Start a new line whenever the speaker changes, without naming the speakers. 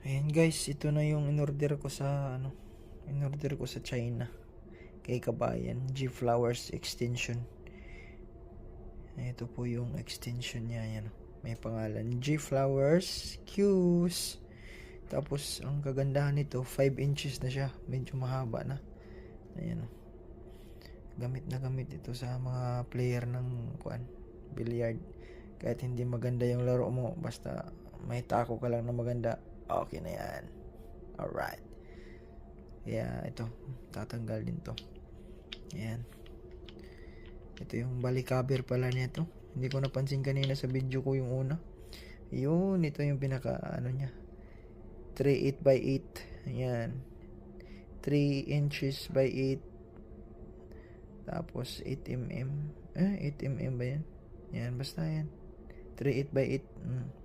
Ayan guys, ito na yung in-order ko sa China kay Kabayan, G Flowers extension. Ito po yung extension niya, ayan. May pangalan G Flowers Q's. Tapos ang kagandahan nito, 5 inches na siya, medyo mahaba na. Ayan. Gamit na gamit ito sa mga player ng billiard. Kahit hindi maganda yung laro mo, basta may tako ka lang na maganda, okay na yan. Alright. Kaya ito, tatanggal din to. Ayan. Ito yung balikaber pala nito. Hindi ko napansin kanina sa video ko yung una. Yun, ito yung pinaka niya. 3/8 by 8. Ayan. 3 inches by 8. Tapos 8 mm. 8 mm ba yan? Yan, basta yan. 3/8 by 8.